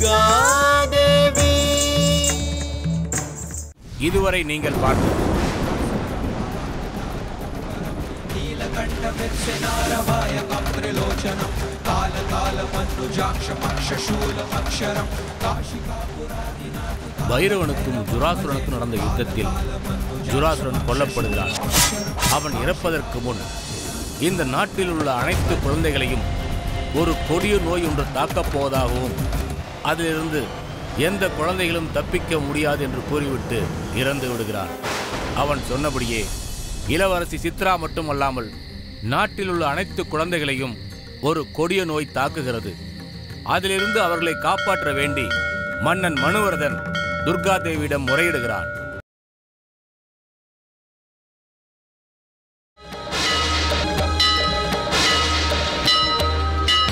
துர்காதேவி. இதுவரை நீங்கள் பார்த்தது பைரவனுக்கும் ஜுராசுரனுக்கும் நடந்த யுத்தத்தில் ஜுராசுரன் கொல்லப்படுகிறான். அவன் இறப்பதற்கு முன் இந்த நாட்டில் உள்ள அனைத்து குழந்தைகளையும் ஒரு கொடிய நோய் ஒன்று தாக்கப் போவதாகவும் அதிலிருந்து எந்த குழந்தைகளும் தப்பிக்க முடியாது என்று கூறிவிட்டு இறந்து விடுகிறான். அவன் சொன்னபடியே இளவரசி சித்ரா மட்டுமல்லாமல் நாட்டில் உள்ள அனைத்து குழந்தைகளையும் ஒரு கொடிய நோய் தாக்குகிறது. அதிலிருந்து அவர்களை காப்பாற்ற வேண்டி மன்னன் மனுவர்தன் துர்காதேவியிடம் முறையிடுகிறான்.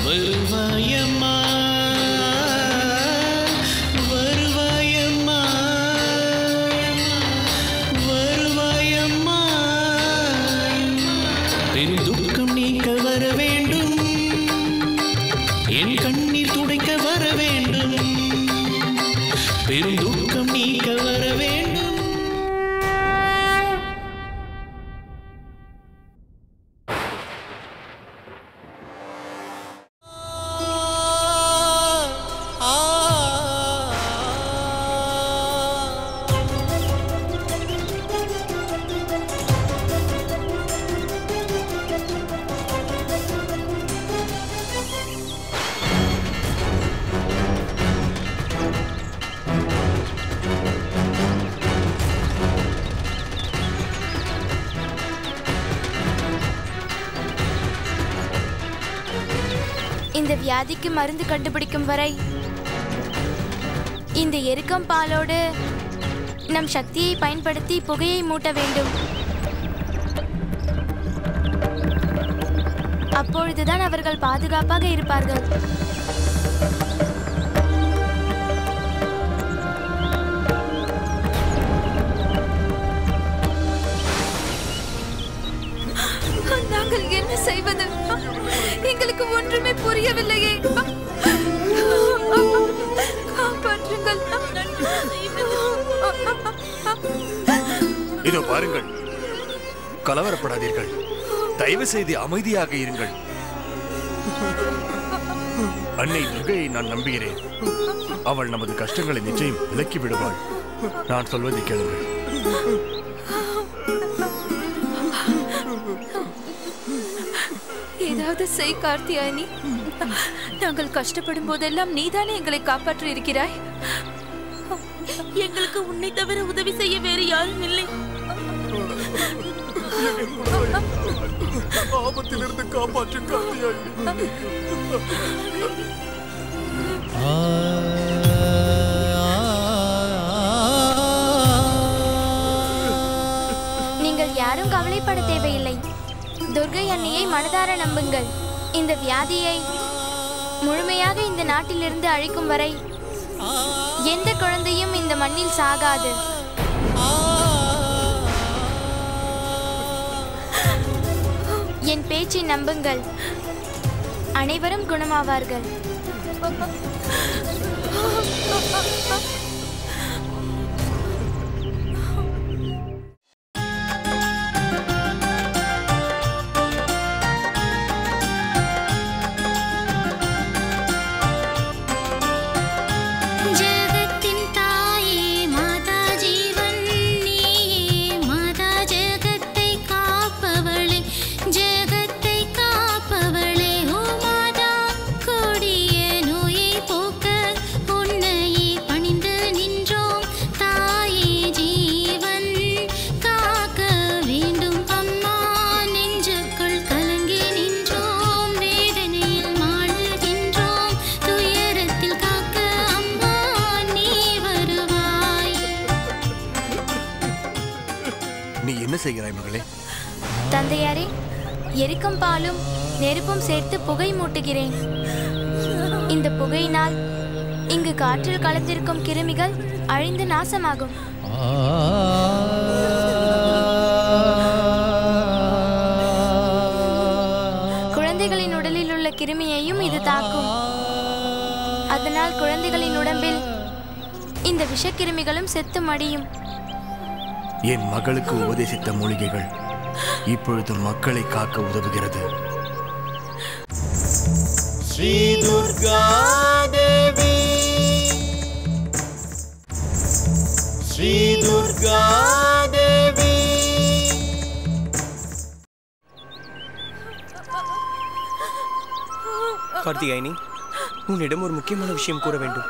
வருவாயம்மா வருவாயம்மா வருவாயம்மா, என் துக்கம் நீக்க வர வேண்டும், என் கண்ணீர் துடைக்க வர வேண்டும், பெரும் துக்கம் நீக்க வர வேண்டும். இந்த வியாதிக்கு மருந்து கண்டுபிடிக்கும் வரை இந்த எருக்கம் பாலோடு நம் சக்தியை பயன்படுத்தி புகையை மூட்ட வேண்டும். அப்பொழுதுதான் அவர்கள் பாதுகாப்பாக இருப்பார்கள். நாங்கள் என்ன செய்வது? எங்களுக்கு ஒன்றுமே புரியவில்லையே. காப்பாற்றுங்கள். இதோ பாருங்கள், கலவரப்படாதீர்கள், தயவு செய்து அமைதியாக இருங்கள். அன்னை துர்கையை நான் நம்புகிறேன். அவள் நமது கஷ்டங்களை நிச்சயம் விலக்கி விடுவாள். நான் சொல்வதை கேளுங்கள். ஏதாவது செய் கார்த்தியாயனி. நாங்கள் கஷ்டப்படும் போதெல்லாம் நீதானே எங்களை காப்பாற்றி இருக்கிறாய். எங்களுக்கு உன்னை தவிர உதவி செய்ய வேறு யாரும் இல்லை. ஆபத்திலிருந்து காப்பாற்று கார்த்தியாயனி. நீங்கள் யாரும் கவலைப்பட தேவையில்லை. துர்கை அன்னையை மனதார நம்புங்கள். இந்த வியாதியை முழுமையாக இந்த நாட்டிலிருந்து அழிக்கும் வரை எந்த குழந்தையும் இந்த மண்ணில் சாகாது. என் பேச்சை நம்புங்கள், அனைவரும் குணமாவார்கள். செய்கிறாய் மகளே? தந்தையாரே, எரிக்கும் பாலும் நெருப்பும் சேர்த்து புகை மூட்டுகிறேன். இந்த புகையினால் இங்கு காற்றில் கலந்திருக்கும் கிருமிகள் அழிந்து நாசமாகும். குழந்தைகளின் உடலில் உள்ள கிருமியையும் இது தாக்கும். அதனால் செய்தால் குழந்தைகளின் உடம்பில் இந்த விஷக்கிருமிகளும் செத்து மடியும். என் மகளுக்கு உபதேசித்த மூலிகைகள் இப்பொழுது மக்களை காக்க உதவுகிறது. ஸ்ரீ துர்கா தேவி, ஸ்ரீ துர்கா தேவி. கார்த்தியாயினி, உன்னிடம் ஒரு முக்கியமான விஷயம் கூற வேண்டும்.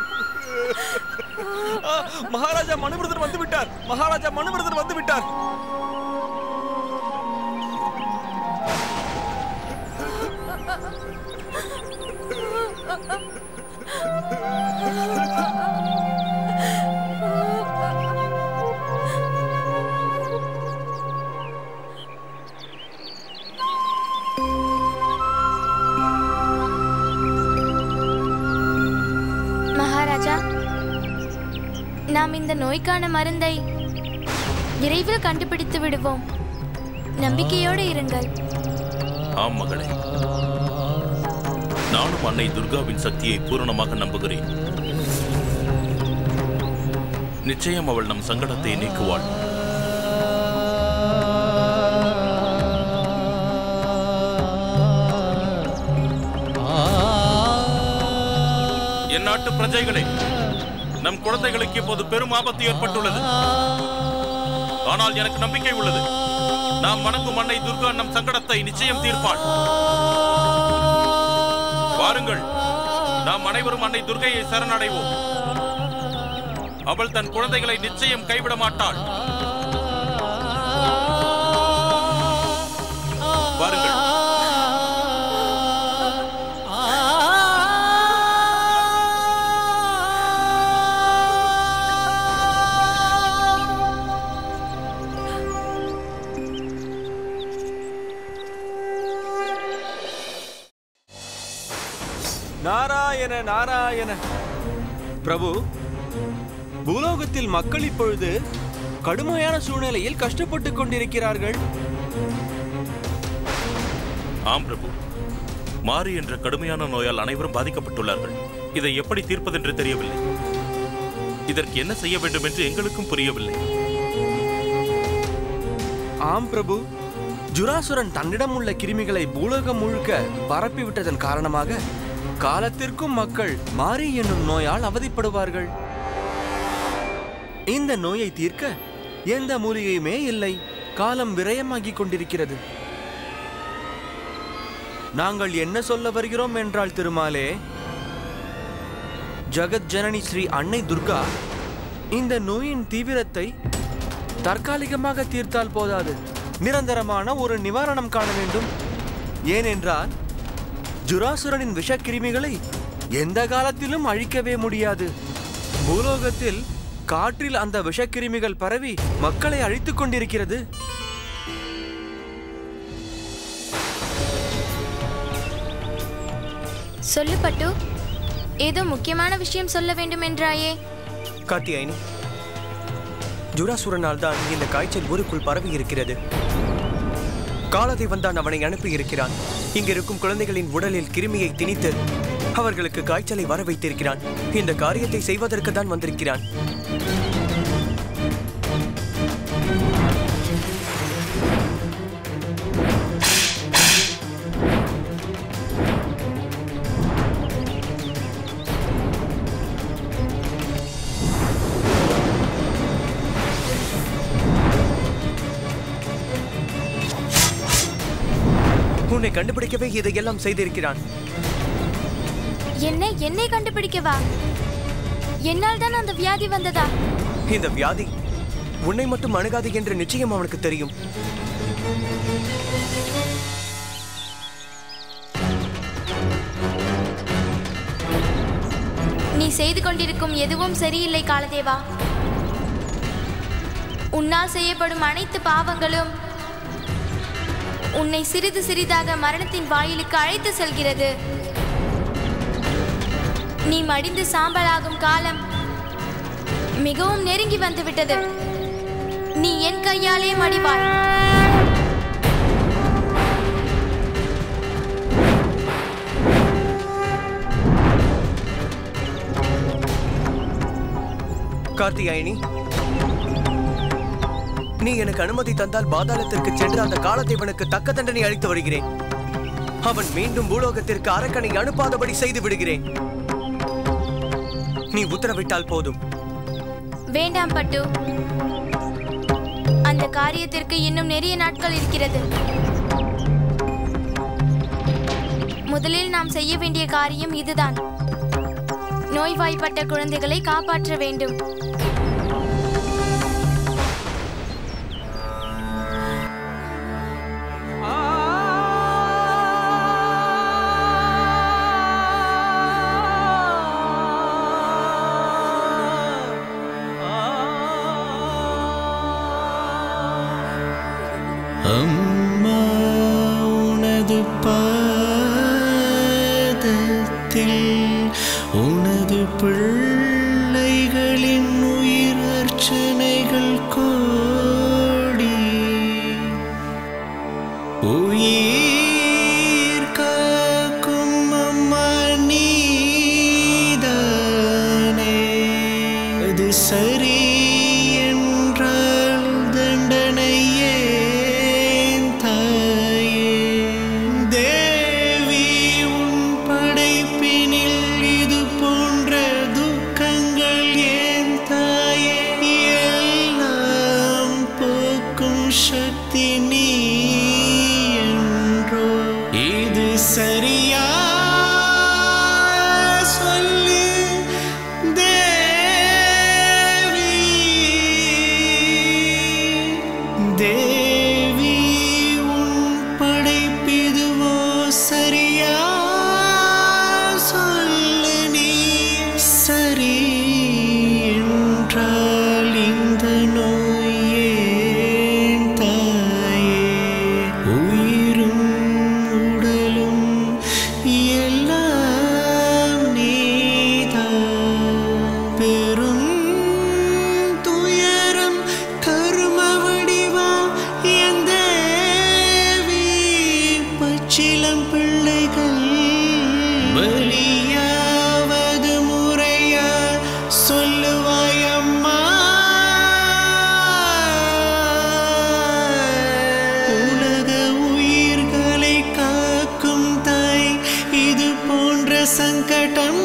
மகாராஜா மனுவிரதர் வந்து விட்டார். மகாராஜா மனுவிரதர் வந்து விட்டார். மகாராஜா, நாம் இந்த நோய்க்கான மருந்தை விரைவில் கண்டுபிடித்து விடுவோம். நம்பிக்கையோடு இருங்கள். ஆம் மகளே, நானும் அன்னை துர்காவின் சக்தியை பூரணமாக நம்புகிறேன். நிச்சயம் அவள் நம் சங்கடத்தை நீக்குவாள். என் நாட்டு பிரஜைகளே, நம் குழந்தைகளுக்கு இப்போது பெரும் ஆபத்து ஏற்பட்டுள்ளது. ஆனால் எனக்கு நம்பிக்கை உள்ளது. நாம் வணங்கும் அன்னை துர்கா நம் சங்கடத்தை நிச்சயம் தீர்ப்பாள். வாருங்கள், நாம் அனைவரும் அன்னை துர்கையை சரணடைவோம். அவள் தன் குழந்தைகளை நிச்சயம் கைவிட மாட்டாள். வாருங்கள். நாராயண நாராயண. பிரபு, பூலோகத்தில் மக்கள் இப்பொழுது கடுமையான சூழ்நிலையில் கஷ்டப்பட்டுக் கொண்டிருக்கிறார்கள். ஆம் பிரபு, மாரி என்ற கடுமையான நோயால் அனைவரும் பாதிக்கப்பட்டுள்ளார்கள். இதை எப்படி தீர்ப்பதென்று தெரியவில்லை. இதற்கு என்ன செய்ய வேண்டும் என்று எங்களுக்கும் புரியவில்லை. ஆம் பிரபு, ஜுராசுரன் தன்னிடம் உள்ள கிருமிகளை பூலோகம் முழுக்க பரப்பிவிட்டதன் காரணமாக காலத்திற்கும் மக்கள் மாரி என்னும் நோயால் அவதிப்படுவார்கள். இந்த நோயை தீர்க்க எந்த மூலிகையுமே இல்லை. காலம் விரயமாகிக் கொண்டிருக்கிறது. நாங்கள் என்ன சொல்ல வருகிறோம் என்றால் திருமாலே, ஜகத் ஜனனி ஸ்ரீ அன்னை துர்கா இந்த நோயின் தீவிரத்தை தற்காலிகமாக தீர்த்தால் போதாது, நிரந்தரமான ஒரு நிவாரணம் காண வேண்டும். ஏனென்றால் ஜுராசுரனின் விஷக்கிருமிகளை எந்த காலத்திலும் அழிக்கவே முடியாது. பூலோகத்தில் காற்றில் அந்த விஷக்கிருமிகள் பரவி மக்களை அழித்துக் கொண்டிருக்கிறது. சொல்லு பட்டு, ஏதோ முக்கியமான விஷயம் சொல்ல வேண்டும் என்றாயே. கார்த்தியாயினி, ஜுராசுரனால் தான் இந்த காய்ச்சல் ஊருக்குள் பரவி இருக்கிறது. காலதேவன் தான் அவனை அனுப்பி இருக்கிறான். இங்கிருக்கும் குழந்தைகளின் உடலில் கிருமியை திணித்து அவர்களுக்கு காய்ச்சலை வர வைத்திருக்கிறான். இந்த காரியத்தை செய்வதற்கு தான் வந்திருக்கிறான். உன்னை கண்டுபிடிக்கவே இதையெல்லாம் செய்திருக்கிறான். என்னை கண்டுபிடிக்கவா? என்னால் தான் அந்த வியாதி வந்ததா? இந்த வியாதி உன்னை மட்டும் அணுகாது என்று நிச்சயம் அவனுக்கு தெரியும். நீ செய்து கொண்டிருக்கும் எதுவும் சரியில்லை காலதேவா. உன்னால் செய்யப்படும் அனைத்து பாவங்களும் உன்னை சிறிது சிறிதாக மரணத்தின் வாயிலுக்கு அழைத்து செல்கிறது. நீ மடிந்து சாம்பலாகும் காலம் மிகவும் நெருங்கி வந்துவிட்டது. நீ என் கையாலே மடிவாய். கார்த்தியாயினி, நீ எனக்கு அனுமதி தந்தால் பாதாளத்திற்கு சென்று அந்த காலதேவனுக்கு தக்க தண்டனை அளித்து வருகிறேன். அவன் மீண்டும் பூலோகத்திற்கு அரக்கனை அனுப்பாதபடி செய்து விடுகிறேன். நீ உத்தரவிட்டால் போதும். வேண்டாம் பட்டு, அந்த காரியத்திற்கு இன்னும் நிறைய நாட்கள் இருக்கிறது. முதலில் நாம் செய்ய வேண்டிய காரியம் இதுதான். நோய்வாய்ப்பட்ட குழந்தைகளை காப்பாற்ற வேண்டும். அம்மா உனது பாதத்தில் உனது பிள்ளைகளின் உயிர் அர்ச்சனைகள் கோடி உயிர் காக்கும் அம்மா நீதானே. அது சரி என்றால் தண்டனையே சக்தி நீ என்றோ. இது சரியா சொல்லு தேவி, தேவி உன் படைப்பிதுவோ சரியா சொல்லு நீ. சரி என்றால் இந்த நோயே சிலம் பிள்ளைகள் பலியாவது முறையா சொல்லுவாயம்மா. உலக உயிர்களை காக்கும் தாய் இது போன்ற சங்கடம்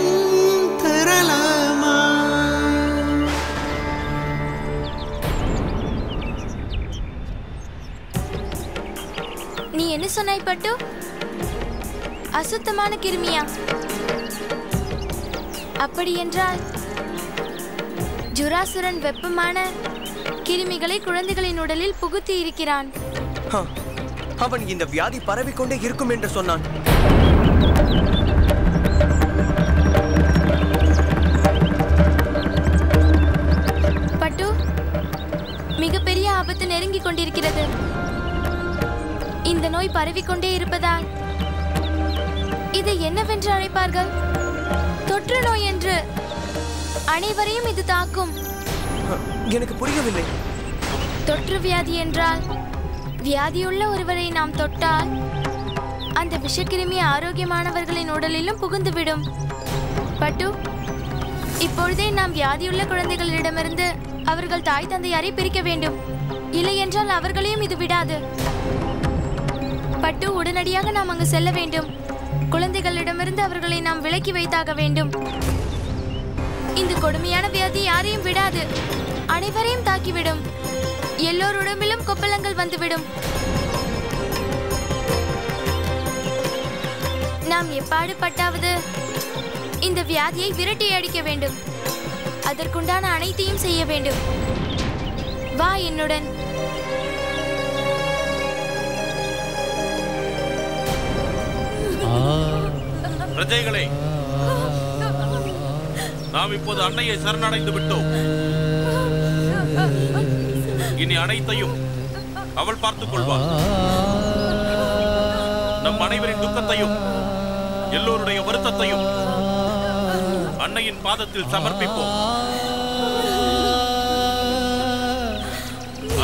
தரலாமா? நீ என்ன சொன்னாய் பட்டு? அசுத்தமான கிருமியா? அப்படி என்றால் ஜுராசுரன் வெப்பமான கிருமிகளை குழந்தைகளின் உடலில் புகுத்தி இருக்கிறான். அவன் இந்த வியாதி பரவிக்கொண்டே இருக்கும் என்று சொன்னான். பட்டு, மிகப்பெரிய ஆபத்து நெருங்கிக் கொண்டிருக்கிறது. இந்த நோய் பரவிக்கொண்டே இருப்பதால் இதை என்னவென்று அழைப்பார்கள்? தொற்று நோய் என்று. அனைவரையும் இது தாக்கும். எனக்கு புரியவில்லை. தொற்று வியாதி என்றால் வியாதியுள்ள ஒருவரை நாம் தொட்டால் அந்த விஷக்கிருமி ஆரோக்கியமானவர்களின் உடலிலும் புகுந்துவிடும். பட்டு, இப்பொழுதே நாம் வியாதியுள்ள குழந்தைகளிடமிருந்து அவர்கள் தாய் தந்தையாரை பிரிக்க வேண்டும். இல்லை என்றால் அவர்களையும் இது விடாது. பட்டு, உடனடியாக நாம் அங்கு செல்ல வேண்டும். குழந்தைகளிடமிருந்து அவர்களை நாம் விலக்கி வைத்தாக வேண்டும். இந்த கொடுமையான வியாதி யாரையும் விடாது. அனைவரையும் தாக்கிவிடும். எல்லோர் உடம்பிலும் கொப்பளங்கள் வந்துவிடும். நாம் எப்பாடுபட்டாவது இந்த வியாதியை விரட்டி அடிக்க வேண்டும். அதற்குண்டான அனைத்தையும் செய்ய வேண்டும். வா என்னுடன். பிரஜைகளே, நாம் இப்போது அன்னையை சரணடைந்து விட்டோம். இனி அனைத்தையும் அவள் பார்த்துக் கொள்வாள். நம் அனைவரின் துக்கத்தையும் எல்லோருடைய வருத்தத்தையும் அன்னையின் பாதத்தில் சமர்ப்பிப்போம்.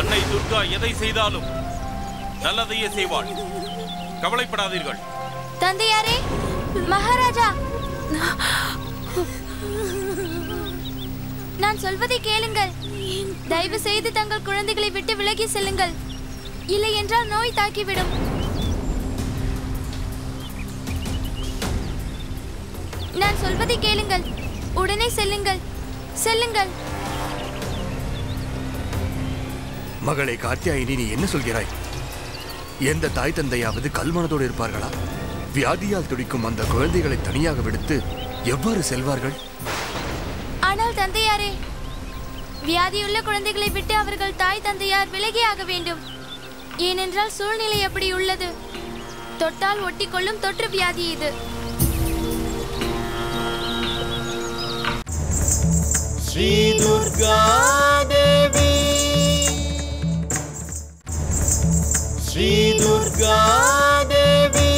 அன்னை துர்கா எதை செய்தாலும் நல்லதையே செய்வாள். கவலைப்படாதீர்கள். நான் சொல்வதை கேளுங்கள். தயவு செய்து தங்கள் குழந்தைகளை விட்டு விலகி செல்லுங்கள். இல்லை என்றால் நோய் தாக்கிவிடும். நான் சொல்வதை கேளுங்கள். உடனே செல்லுங்கள், செல்லுங்கள். மகளே காத்தியாயினி, நீ என்ன சொல்கிறாய்? எந்த தாய் தந்தையாவது கல்மனதோடு இருப்பார்களா? வியாதியால் துடிக்கும் அந்த குழந்தைகளை தனியாக விடுத்து எவ்வாறு செல்வார்கள்? ஆனால் தந்தையாரே, வியாதியுள்ள குழந்தைகளை விட்டு அவர்கள் தாய் தந்தையார் விலகியாக வேண்டும். ஏனென்றால் சூழ்நிலை அப்படி உள்ளது. தொட்டால் ஒட்டிக்கொள்ளும் தொற்று வியாதி இது. ஸ்ரீ துர்கா தேவி, ஸ்ரீ துர்கா தேவி.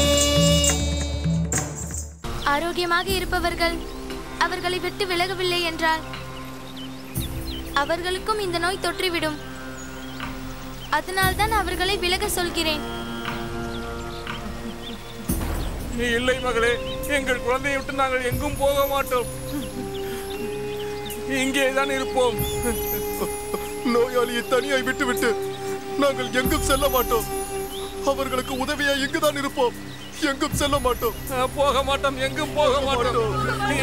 ஆரோக்கியமாக இருப்பவர்கள் அவர்களை விட்டு விலகவில்லை என்றால் அவர்களுக்கும் இந்த நோய் தொற்றிவிடும். அதனால்தான் அவர்களை விலக சொல்கிறேன். இல்லை மகளே, எங்கள் குழந்தையை விட்டு நாங்கள் எங்கும் போக மாட்டோம். இங்கேதான் இருப்போம். நோயாளியை தனியாய் விட்டுவிட்டு நாங்கள் எங்கும் செல்ல மாட்டோம். அவர்களுக்கு உதவியா இங்குதான் இருப்போம். எங்கும் செல்ல மாட்டோம். போக மாட்டோம், எங்கும் போக மாட்டோம்.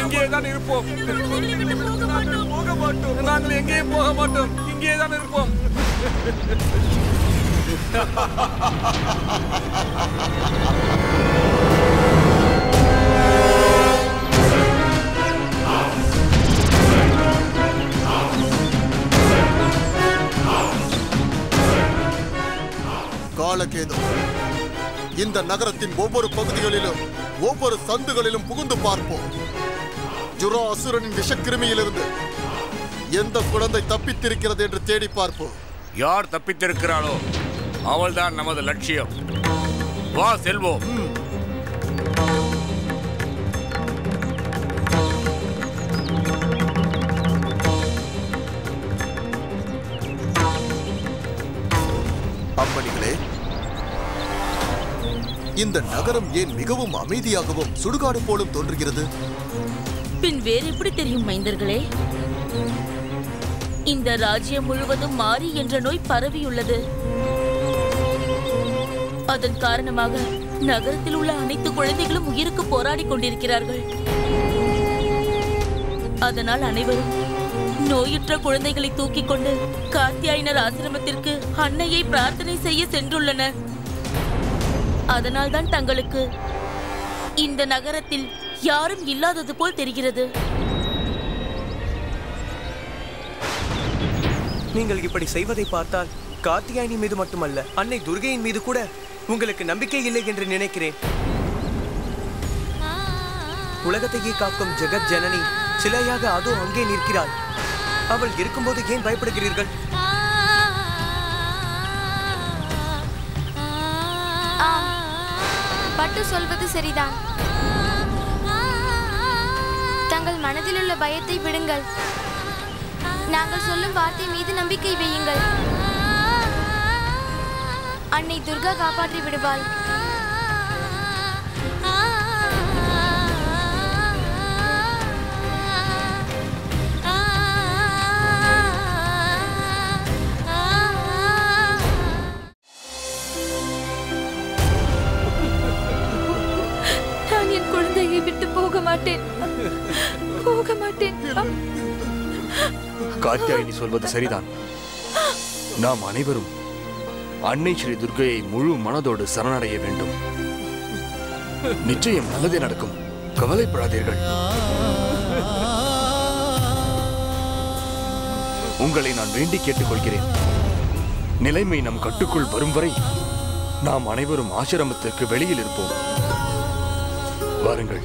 இங்கேதான் இருப்போம். போக மாட்டோம். நாங்கள் எங்கேயும் போக மாட்டோம். இங்கேதான் இருப்போம். காலகேது, இந்த நகரத்தின் ஒவ்வொரு பகுதிகளிலும் ஒவ்வொரு சந்துகளிலும் புகுந்து பார்ப்போம். ஜுரா அசுரனின் விஷக்கிருமியிலிருந்து எந்த குழந்தை தப்பித்திருக்கிறது என்று தேடி பார்ப்போம். யார் தப்பித்திருக்கிறாளோ அவள்தான் நமது லட்சியம். வா செல்வோம். அம்மணிகளே, இந்த நகரம் ஏன் மிகவும் அமைதியாகவும் சுடுகாடு போலும் தோன்றுகிறது? பின் வேறு எப்படி தெரியும் மைந்தர்களே? இந்த ராஜ்யம் முழுவதும் மாரி என்ற நோய் பரவியுள்ளது. அதன் காரணமாக நகரத்தில் உள்ள அனைத்து குழந்தைகளும் உயிருக்கு போராடி கொண்டிருக்கிறார்கள். அதனால் அனைவரும் நோயுற்ற குழந்தைகளை தூக்கிக் கொண்டு காத்தியாயினர் ஆசிரமத்திற்கு அன்னையை பிரார்த்தனை செய்ய சென்றுள்ளனர். அதனால்தான் தங்களுக்கு இந்த நகரத்தில் யாரும் இல்லாதது போல் தெரிகிறது. நீங்கள் இப்படி செய்வதை பார்த்தால் காத்தியாயினி மீது மட்டுமல்ல, அன்னை துர்கையின் மீது கூட உங்களுக்கு நம்பிக்கை இல்லை என்று நினைக்கிறேன். உலகத்தையே காக்கும் ஜெகத் ஜனனி சிலையாக அதோ அங்கே நிற்கிறாள். அவள் இருக்கும்போது ஏன் பயப்படுகிறீர்கள்? பட்டு சொல்வது சரிதான். தங்கள் மனதில் உள்ள பயத்தை விடுங்கள். நாங்கள் சொல்லும் வார்த்தை மீது நம்பிக்கை வையுங்கள். அன்னை துர்கா காப்பாற்றி விடுவாள். நான் என் குழந்தையை விட்டு போக மாட்டேன், போக மாட்டேன். காத்தியாயினி சொல்வது சரிதான். நாம் அனைவரும் அன்னை ஸ்ரீ துர்கையை முழு மனதோடு சரணடைய வேண்டும். நிச்சயம் நல்லதே நடக்கும். கவலைப்படாதீர்கள். உங்களை நான் வேண்டி கேட்டுக்கொள்கிறேன். நிலைமை நம் கட்டுக்குள் வரும் வரை நாம் அனைவரும் ஆசிரமத்திற்கு வெளியில் இருப்போம். வாருங்கள்.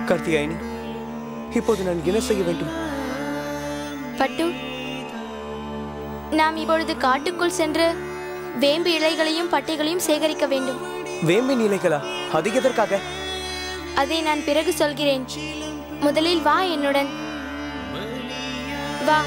கார்த்தியாயினி, இப்போது நான் என்ன செய்ய வேண்டும்? பட்டு, நாம் இப்பொழுது காட்டுக்குள் சென்று வேம்பு இலைகளையும் பட்டைகளையும் சேகரிக்க வேண்டும். வேம்பின் இலைகளா? அது எதற்காக? அதை நான் பிறகு சொல்கிறேன். முதலில் வா என்னுடன். வா.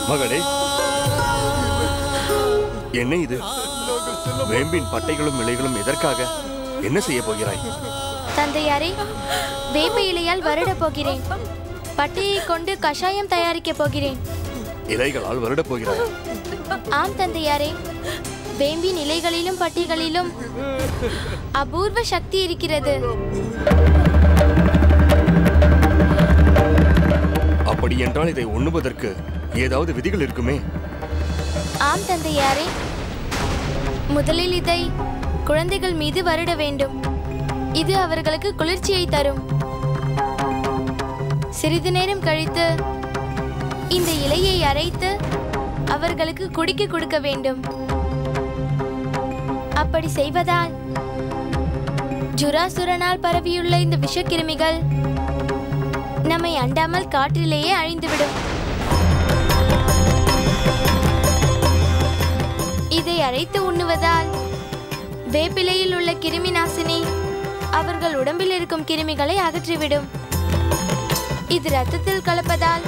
மகளே, என்ன இது? வேம்பின் பட்டைகளும் இலைகளும் எதற்காக? என்ன செய்ய போகிறாய்? தந்தையாரே, வேப்ப இலையால் வருடப் போகிறேன். பட்டையை கொண்டு கஷாயம் தயாரிக்க போகிறேன். இலைகளால் வருடப் போகிறாய்? ஆம் தந்தையாரே, வேம்பின் இலைகளிலும் பட்டைகளிலும் அபூர்வ சக்தி இருக்கிறது. அப்படி என்றால் இதை உண்ணுவதற்கு ஏதாவது விதிகள் இருக்குமே? ஆம் தந்தையாரே, முதலில் இதை குழந்தைகள் மீது வருட வேண்டும். இது அவர்களுக்கு குளிர்ச்சியை தரும். சிறிது நேரம் கழித்து இந்த இலையை அரைத்து அவர்களுக்கு குடிக்க கொடுக்க வேண்டும். அப்படி செய்வதால் ஜுராசுரனால் பரவியுள்ள இந்த விஷக்கிருமிகள் நம்மை அண்டாமல் காற்றிலேயே அழிந்துவிடும். இதை அரைத்து உண்ணுவதால் வேப்பிலையில் உள்ள கிருமி நாசினி அவர்கள் உடம்பில் இருக்கும் கிருமிகளை அகற்றிவிடும். இது ரத்தத்தில் கலப்பதால்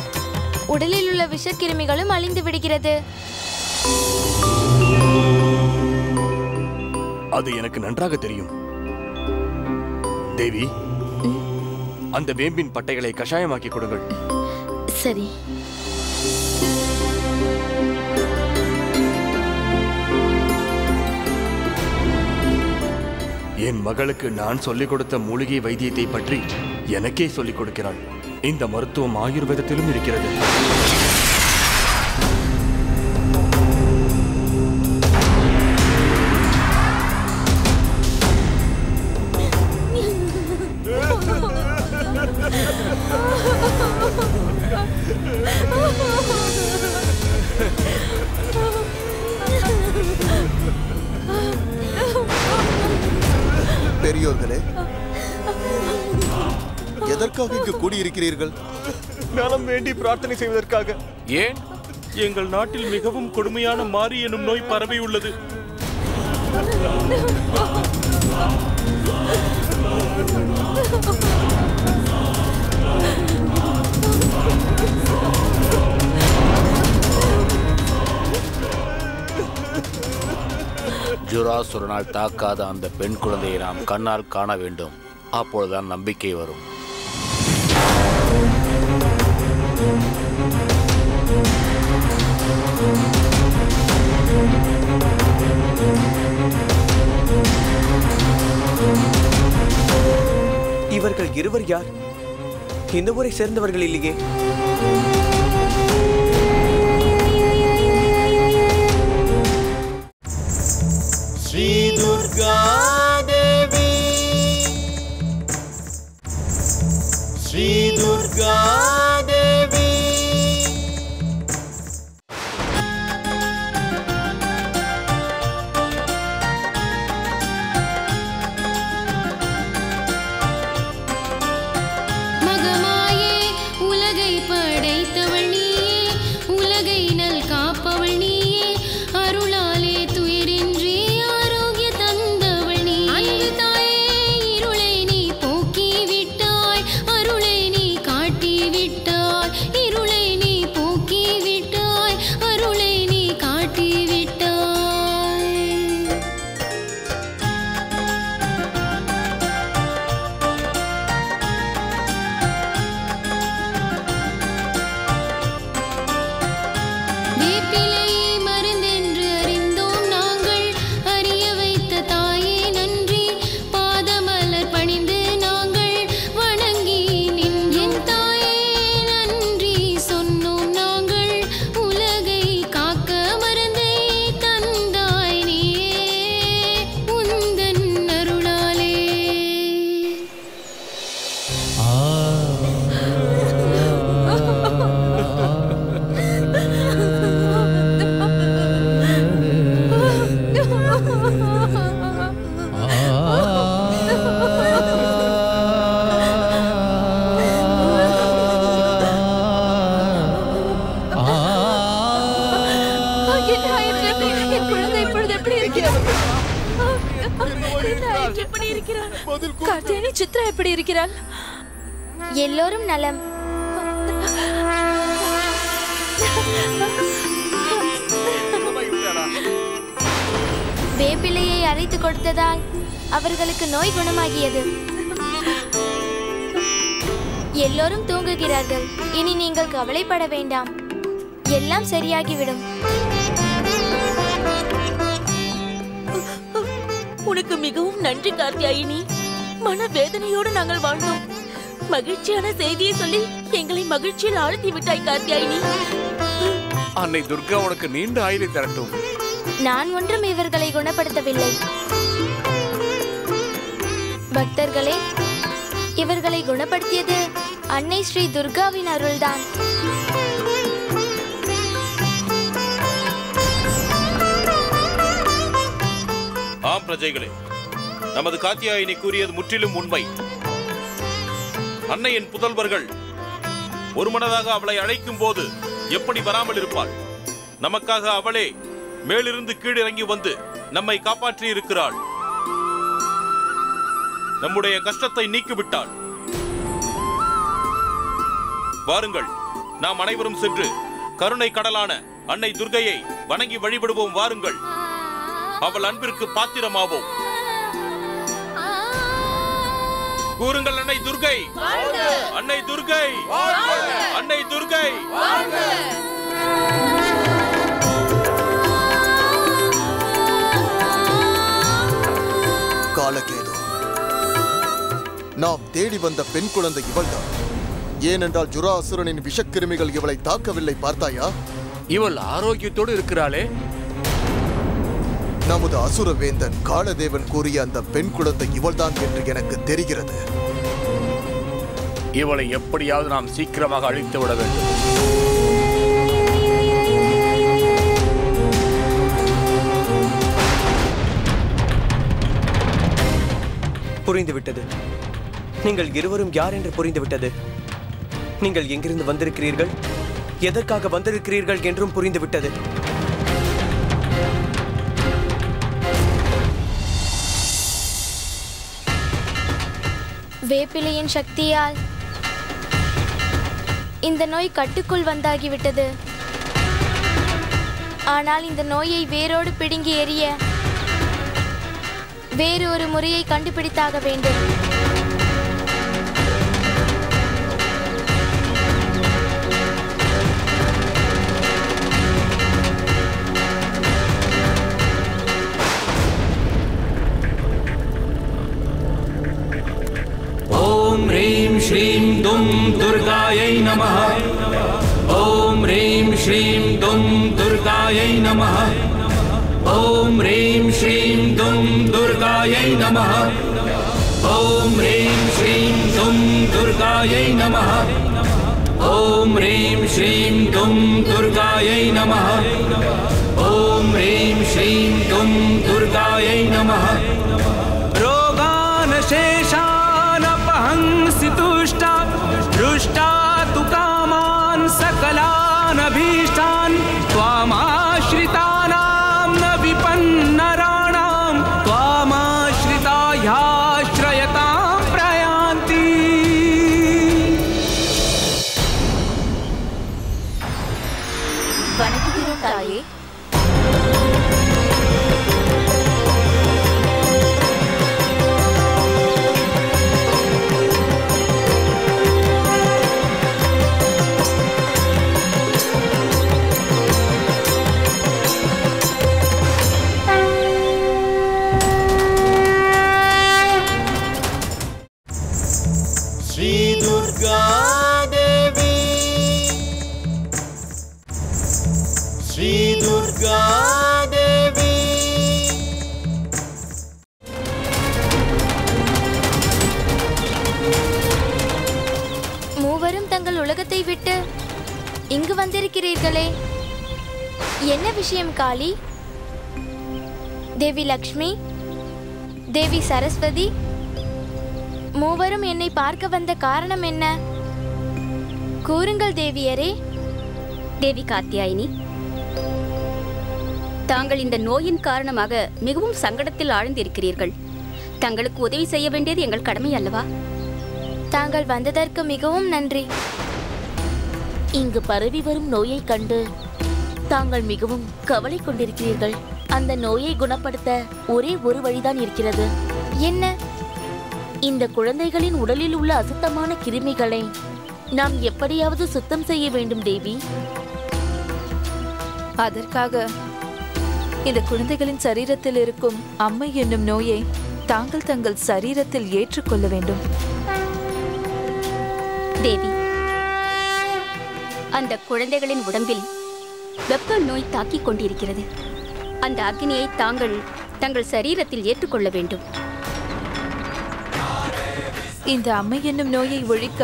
உடலில் உள்ள விஷக்கிருமிகளும் அழிந்து விடுகிறது. அது எனக்கு நன்றாக தெரியும் தேவி. அந்த வேம்பின் பட்டைகளை கஷாயமாக்கி கொடுங்கள். சரி. என் மகளுக்கு நான் சொல்லிக் கொடுத்த மூலிகை வைத்தியத்தை பற்றி எனக்கே சொல்லிக் கொடுக்கிறாள். இந்த மருத்துவம் ஆயுர்வேதத்திலும் இருக்கிறது. பெரியோர்களே, எதற்காக இங்கு கூடியிருக்கிறீர்கள்? நலம் வேண்டி பிரார்த்தனை செய்வதற்காக. ஏன்? எங்கள் நாட்டில் மிகவும் கொடுமையான மாரி எனும் நோய் பரவியுள்ளது. ஜுராசுரனால் தாக்காத அந்த பெண் குழந்தையை நாம் கண்ணால் காண வேண்டும். அப்பொழுதுதான் நம்பிக்கை வரும். இவர்கள் இருவர் யார்? இந்த ஊரை சேர்ந்தவர்கள் இல்லையே. ஸ்ரீ துர்கா தேவி, ஸ்ரீ துர்கா தேவி. மகமாயே உலகை இருக்கிறாள்? கார்த்தியாயனி, சித்ரா எப்படி இருக்கிறாள்? எல்லோரும் நலம். வேப்பிலையை அரைத்து கொடுத்ததால் அவர்களுக்கு நோய் குணமாகியது. எல்லோரும் தூங்குகிறார்கள். இனி நீங்கள் கவலைப்பட வேண்டாம், எல்லாம் சரியாகிவிடும். உனக்கு மிகவும் நன்றி கார்த்தியாயினி. மன வேதனையோடு நாங்கள் வாழ்ந்தோம். மகிழ்ச்சியான செய்தியை சொல்லி எங்களை மகிழ்ச்சியில் ஆழ்த்தி விட்டாய் கார்த்தியாயினி. அன்னை துர்கா உனக்கு நீண்ட ஆயுளை தரட்டும். நான் ஒன்றும் இவர்களை குணப்படுத்தவில்லை. பக்தர்களே, இவர்களை குணப்படுத்தியது அன்னை ஸ்ரீ துர்காவின் அருள்தான். ஆம் பிரஜைகளே, நமது காத்தியாயினி கூறியது முற்றிலும் உண்மை. அன்னையின் புதல்வர்கள் ஒருமனதாக அவளை அழைக்கும் போது எப்படி வராமல் இருப்பாள்? நமக்காக அவளே மேலிருந்து கீழிறங்கி வந்து நம்மை காப்பாற்றி இருக்கிறாள். நம்முடைய கஷ்டத்தை நீக்கிவிட்டாள். வாருங்கள், நாம் அனைவரும் சென்று கருணை கடலான அன்னை துர்கையை வணங்கி வழிபடுவோம். வாருங்கள், அவள் அன்பிற்கு பாத்திரமாவோம். கூறுங்கள், அன்னை துர்கை, அன்னை துர்கை, அன்னை துர்கை. காலகேது, நாம் தேடி வந்த பெண் குழந்தை இவள்தான். ஏனென்றால் ஜுராசுரனின் விஷக்கிருமிகள் இவளை தாக்கவில்லை, பார்த்தாயா? இவள் ஆரோக்கியத்தோடு இருக்கிறாளே. நமது அசுர வேந்தன் காலதேவன் கூறிய அந்த பெண் குழந்தை இவள்தான் என்று எனக்கு தெரிகிறது. இவளை எப்படியாவது நாம் சீக்கிரமாக அழித்து விட வேண்டும். புரிந்துவிட்டது. நீங்கள் இருவரும் யார் என்று புரிந்துவிட்டது. நீங்கள் எங்கிருந்து வந்திருக்கிறீர்கள், எதற்காக வந்திருக்கிறீர்கள் என்றும் புரிந்துவிட்டது. வேப்பிலையின் சக்தியால் இந்த நோய் கட்டுக்குள் வந்தாகிவிட்டது. ஆனால் இந்த நோயை வேரோடு பிடுங்கி எறிய வேறு ஒரு முறையை கண்டுபிடித்தாக வேண்டும். ஓம் ரீம் ஸ்ரீம் தும் துர்காயை நமஹ. ஓம் ரீம் ஸ்ரீம் தும் துர்காயை நமஹ. ஓம் ரீம் ஸ்ரீம் தும் துர்காயை நமஹ. ஓம் ரீம் ஸ்ரீம் தும் துர்காயை நமஹ. ஓம் ரீம் ஸ்ரீம் தும் துர்காயை நமஹ. ஓம் ரீம் ஸ்ரீம் தும் துர்காயை நமஹ. ரோகான் சேஷான் अपहंसि तुष्टा दृष्टा तु कामान् सकलान् अभीष्टान् त्वामाश्रितानां न विपन्नराणां त्वामाश्रितायाश्रयतां प्रयान्ति. வணங்குகிறோம் தாயே. மூவரும் தங்கள் உலகத்தை விட்டு இங்கு வந்திருக்கிறீர்களே, என்ன விஷயம் காளி? தேவி லக்ஷ்மி, தேவி சரஸ்வதி, மூவரும் என்னை பார்க்க வந்த காரணம் என்ன? கூறுங்கள் தேவியரே. தேவி காத்தியாயினி, தாங்கள் இந்த நோயின் காரணமாக மிகவும் சங்கடத்தில் ஆழ்ந்திருக்கிறீர்கள். தங்களுக்கு உதவி செய்ய வேண்டியது எங்கள் கடமை அல்லவா? தாங்கள் வந்ததற்கு மிகவும் நன்றி. இங்கு பரவி வரும் நோயை கண்டு தாங்கள் மிகவும் கவலை கொண்டிருக்கிறீர்கள். அந்த நோயை குணப்படுத்த ஒரே ஒரு வழிதான் இருக்கிறது. என்ன? இந்த குழந்தைகளின் உடலில் உள்ள அசுத்தமான கிருமிகளை நாம் எப்படியாவது சுத்தம் செய்ய வேண்டும் தேவி. அதற்காக இந்த குழந்தைகளின் சரீரத்தில் இருக்கும் அம்மை என்னும் நோயை தாங்கள் தங்கள் சரீரத்தில் ஏற்றுக்கொள்ள வேண்டும். தேவி, அந்த குழந்தைகளின் உடம்பில் வெப்ப நோய் தாக்கிக் கொண்டிருக்கிறது. அந்த அக்னியை தாங்கள் தங்கள் சரீரத்தில் ஏற்றுக்கொள்ள வேண்டும். இந்த அம்மை என்னும் நோயை ஒழிக்க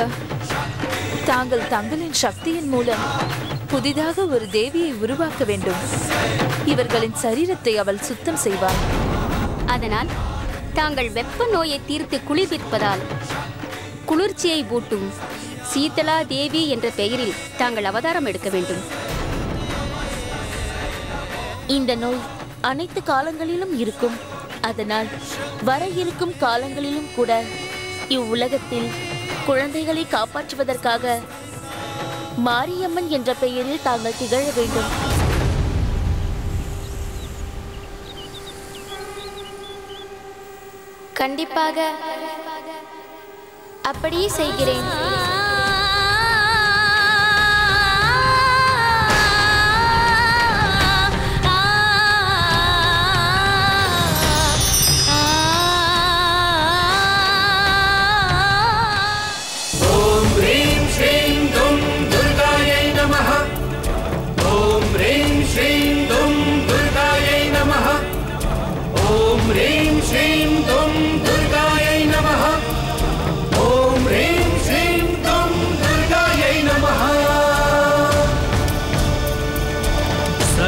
தாங்கள் தங்களின் சக்தியின் மூலம் புதிதாக ஒரு தேவியை உருவாக்க வேண்டும். இவர்களின் சரீரத்தை அவள் சுத்தம் செய்வாள். அதனால் தாங்கள் வெப்ப நோயை தீர்த்து குளிர்விப்பதால் குளிர்ச்சியை ஊட்டும் சீதலா தேவி என்ற பெயரில் தாங்கள் அவதாரம் எடுக்க வேண்டும். இந்த நோய் அனைத்து காலங்களிலும் இருக்கும். அதனால் வர இருக்கும் காலங்களிலும் கூட இவ்வுலகத்தில் குழந்தைகளை காப்பாற்றுவதற்காக மாரியம்மன் என்ற பெயரில் தாங்கள் திகழ வேண்டும். கண்டிப்பாக அப்படியே செய்கிறேன்.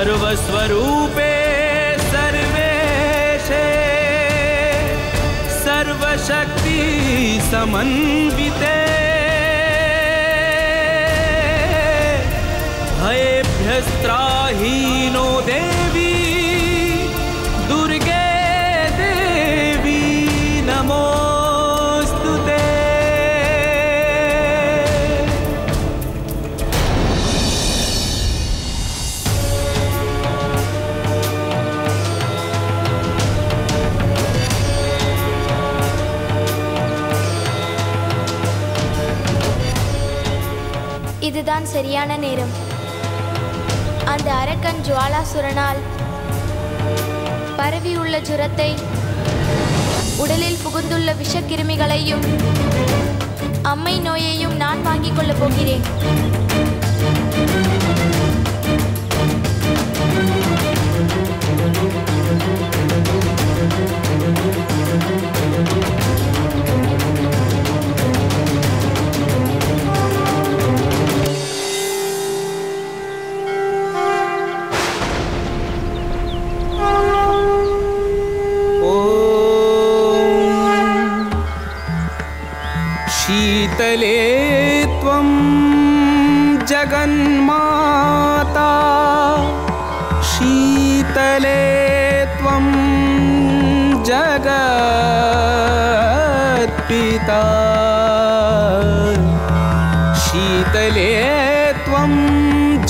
सर्वस्वरूपे सर्वेशे सर्वशक्ति समन्विते भयेभ्यस्त्राहीनो देवी दुर्गे देवी नमोस्तुते. இதுதான் சரியான நேரம். அந்த அரக்கன் ஜுவாலாசுரனால் பரவியுள்ள ஜுரத்தை, உடலில் புகுந்துள்ள விஷக்கிருமிகளையும் அம்மை நோயையும் நான் வாங்கிக் கொள்ளப் போகிறேன். शीतले त्वं जगन्माता शीतले त्वं जगत्पिता शीतले त्वं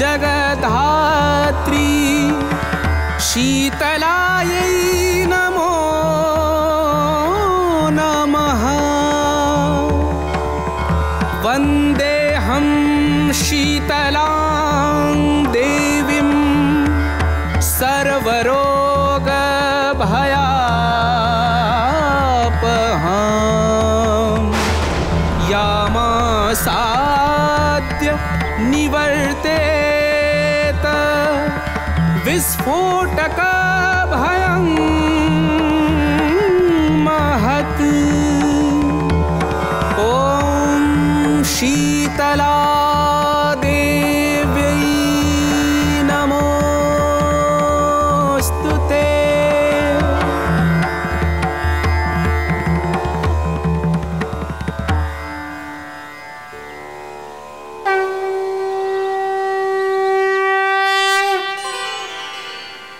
जगद्धात्री शीतलायै नमो नमः. वन्देऽहं शीतलां देवीं सर्वरोगभयापहां यामासाद्य निवर्तेत विस्फोटकभयं महत्. शीतला देव्यै नमोस्तुते.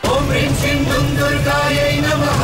ॐ ह्रीं श्रीं दुर्गायै नमः.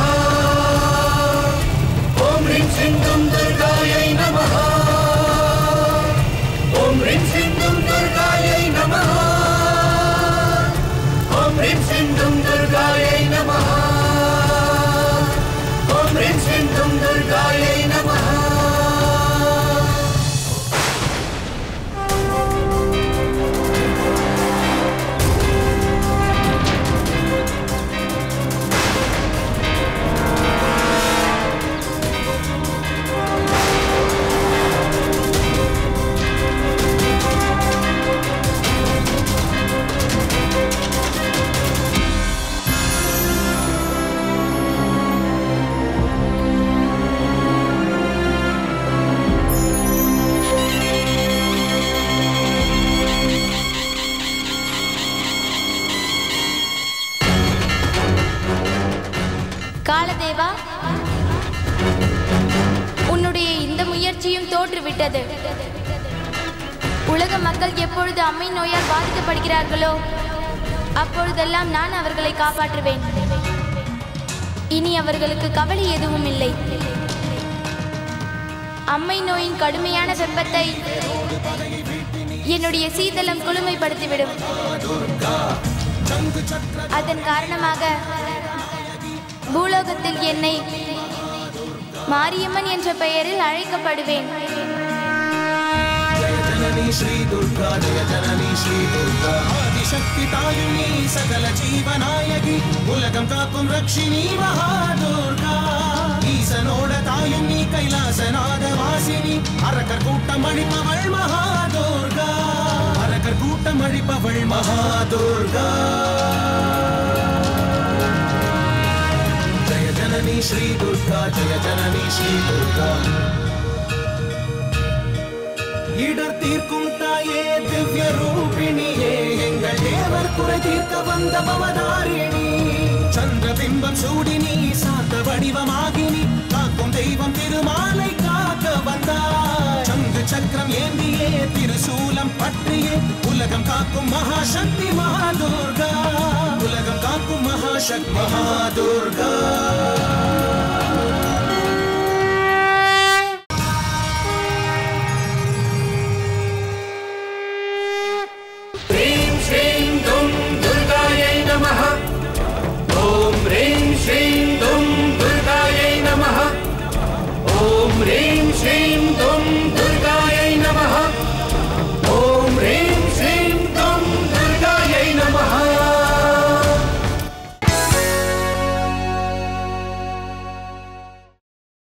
மகாதேவா, உன்னுடைய இந்த முயற்சியும் தோற்றுவிட்டது. உலக மக்கள் எப்பொழுது அம்மை நோயால் பாதிக்கப்படுகிறார்களோ அப்பொழுதெல்லாம் நான் அவர்களை காப்பாற்றுவேன். இனி அவர்களுக்கு கவலை எதுவும் இல்லை. அம்மை நோயின் கடுமையான வெப்பத்தை என்னுடைய சீதளம் குளுமைப்படுத்திவிடும். அதன் காரணமாக பூலோகத்தில் என்னை மாரியம்மன் என்ற பெயரில் அழைக்கப்படுவேன். श्री दुर्गा जय जननी श्री दुर्गा आदिशक्ति तायुनी सकल जीवनायकि उलगम काक्कुम रक्षिणी महादुर्गा ईसनोड तायुनी कैलासनाद वासिनी अरकर कूट्टम अळिपवळ महादुर्गा अरकर कूट्टम अळिपवळ महादुर्गा जय जननी श्री दुर्गा जय जननी श्री दुर्गा இடர் தீர்க்கும் தாயே திவ்ய ரூபிணியே எங்கள் தேவர் குறை தீர்க்க வந்த பவதாரிணி சந்திரபிம்பம் சூடினி சாத்த வடிவமாகினி காக்கும் தெய்வம் திருமாலை காக்க வந்தாய் சங்கு சக்கரம் ஏந்தியே திருசூலம் பற்றியே உலகம் காக்கும் மகாசக்தி மகாதுர்கா உலகம் காக்கும் மகாசக்தி மகாதுர்கா